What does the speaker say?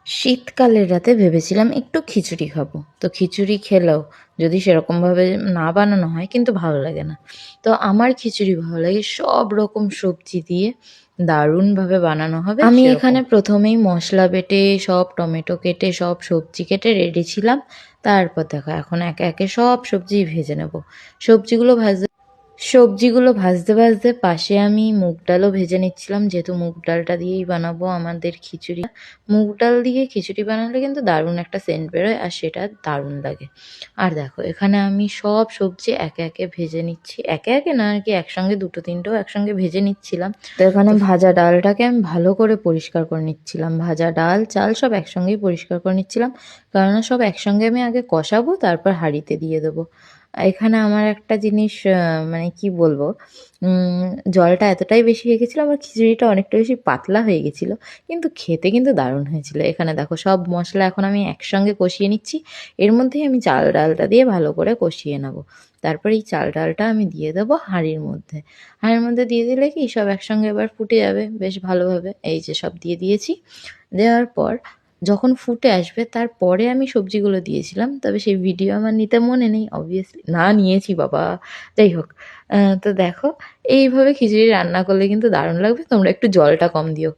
শীতকালের রাতে ভেবেছিলাম একটু খিচুড়ি খাবো। তো খিচুড়ি খেলেও যদি সেরকমভাবে না বানানো হয় কিন্তু ভালো লাগে না। তো আমার খিচুড়ি ভালো লাগে সব রকম সবজি দিয়ে দারুণভাবে বানানো হবে আমি এখানে প্রথমেই মশলা বেটে সব টমেটো কেটে সব সবজি কেটে রেডি ছিলাম। তারপর দেখো এখন একে একে সব সবজি ভেজে নেব। সবজিগুলো ভাজতে সবজিগুলো ভাজতে ভাজতে পাশে আমি মুগ ডালও ভেজে নিচ্ছিলাম, যেহেতু মুগ ডালটা দিয়েই বানাবো আমাদের খিচুড়ি। মুগ ডাল দিয়ে খিচুড়ি বানালে কিন্তু দারুণ একটা সেন্ট বেরোয় আর সেটা দারুণ লাগে। আর দেখো এখানে আমি সব সবজি একে একে ভেজে নিচ্ছি, একে একে না আর কি, একসঙ্গে দুটো তিনটেও একসঙ্গে ভেজে নিচ্ছিলাম। তো এখানে ভাজা ডালটাকে আমি ভালো করে পরিষ্কার করে নিচ্ছিলাম, ভাজা ডাল চাল সব একসঙ্গেই পরিষ্কার করে নিচ্ছিলাম, কারণ সব একসঙ্গে আমি আগে কষাবো তারপর হাঁড়িতে দিয়ে দেবো। এখানে আমার একটা জিনিস মানে কি বলবো, জলটা এতটাই বেশি হয়ে গেছিলো, আমার খিচুড়িটা অনেকটা বেশি পাতলা হয়ে গেছিলো, কিন্তু খেতে কিন্তু দারুণ হয়েছিল। এখানে দেখো সব মশলা এখন আমি একসঙ্গে কষিয়ে নিচ্ছি, এর মধ্যেই আমি চাল ডালটা দিয়ে ভালো করে কষিয়ে নেবো। তারপর এই চাল ডালটা আমি দিয়ে দেবো হাঁড়ির মধ্যে। হাঁড়ির মধ্যে দিয়ে দিলে কি সব একসঙ্গে এবার ফুটে যাবে বেশ ভালোভাবে। এই যে সব দিয়ে দিয়েছি, দেওয়ার পর যখন ফুটে আসবে তারপরে আমি সবজিগুলো দিয়েছিলাম, তবে সেই ভিডিও আমার নিতে মনে নেই, অবভিয়াসলি না নিয়েছি বাবা। যাই হোক, তো দেখো এইভাবে খিচুড়ি রান্না করলে কিন্তু দারুণ লাগবে, তোমরা একটু জলটা কম দিও।